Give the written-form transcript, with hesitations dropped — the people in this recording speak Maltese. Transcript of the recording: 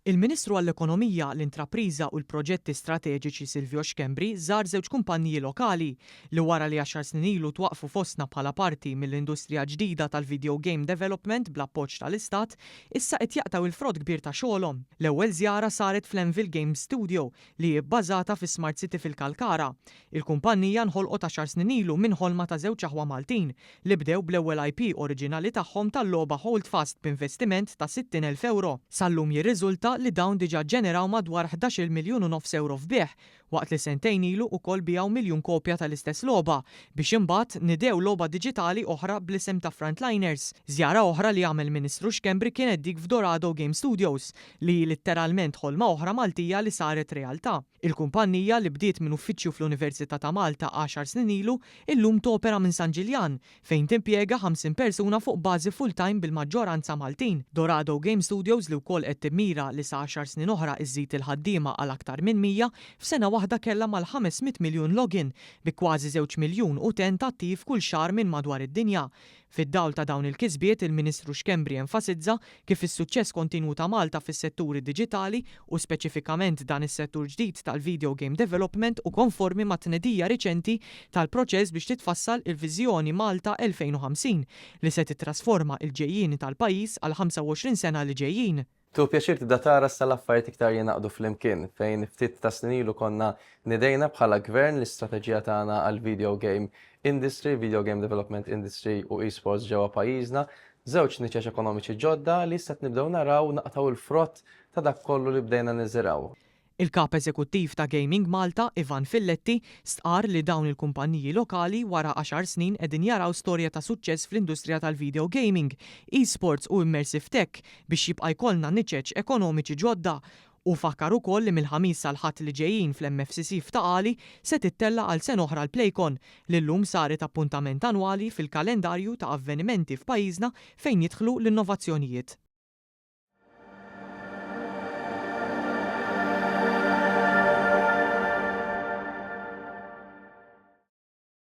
Il-Ministru għall-Ekonomija, l-Intrapriża u l-Proġetti Strateġiċi Silvio Xkembri żar żewġ kumpanniji lokali li wara li 10 snin ilu twaqfu fostna bħala parti mill-industrija ġdida tal-video game development bl-appoġġ tal-Istat, issa qed jaqtaw il-frott kbir ta' xogħolhom. L-ewwel żjara saret fl-Envil Game Studio li hi bbażata fi Smart City fil-Kalkara. Il-kumpanija nħolqot 10 snin ilu minn ħolma ta' żewġ aħwa Maltin li bdew bl-ewwel IP oriġinali tagħhom tal-logħba Holdfast b'investiment ta' 60,000 euro. Sallum jirriżulta li dawn diġà ġeneraw madwar 11 miljun u nofs euro f'bieħ, waqt li sentejn ilu wkoll bijaw miljun kopja tal-istess logħba biex imbagħad nidew logħba diġitali oħra bl-isem ta' Frontliners. Żjara oħra li għamel Ministru Xkembri kienet dik f'Dorado Game Studios li litteralment ħolma oħra Maltija li saret realtà. Il-kumpanija li bdiet minn uffiċċju fl-Università ta' Malta 10 snin ilu illum topera minn San Ġiljan fejn timpjega 50 persuna fuq bażi full-time bil-maġġoranza Maltin. Dorado Game Studios li wkoll qed timmira li sa 10 snin oħra iżżid il-ħaddiema għal aktar minn 100 f'sena waħda kellha mal-500 miljun login bi kważi 2 miljun utent attiv kull xahar minn madwar id-dinja. Fid-dawl ta' dawn il-kisbiet, il-Ministru Xkembri enfasizza kif is-suċċess kontinwu ta' Malta fis-setturi diġitali u speċifikament dan is-settur ġdid tal-video game development u konformi ma' tnedija riċenti tal-proċess biex titfassal il-Viżjoni Malta 2050 li se titrasforma il-ġejjin tal-pajjiż għal 25 sena li ġejjin. Tu pjaċir tibda tara s-salaffariet iktar jinaqdu fl-imkien, fejn ftit ta' snilu konna nidejna bħala gvern l-istrateġija tagħna għal video game industry, video game development industry u esports ġewwa pajjiżna, żewġ niċeċ ekonomiċi ġodda li issa nibdew naraw naqtaw il-frott ta' dak kollu li bdejna niżiraw. Il-kap eżekuttiv ta' Gaming Malta, Ivan Filletti, stqar li dawn il-kumpanniji lokali wara 10 snin qegħdin jaraw storja ta' suċċess fl-industrija tal-video gaming, esports u immersive tech biex jibqa' jkollna niċeċ ekonomiċi ġodda. U fakkar ukoll li mill-ħamis sal-ħadd li ġejjin fl-MFCC f'Taqali se tittella għal sen oħra l-Playcon li llum saret appuntament annwali fil-kalendarju ta' avvenimenti f'pajjiżna fejn jidħlu l-innovazzjonijiet.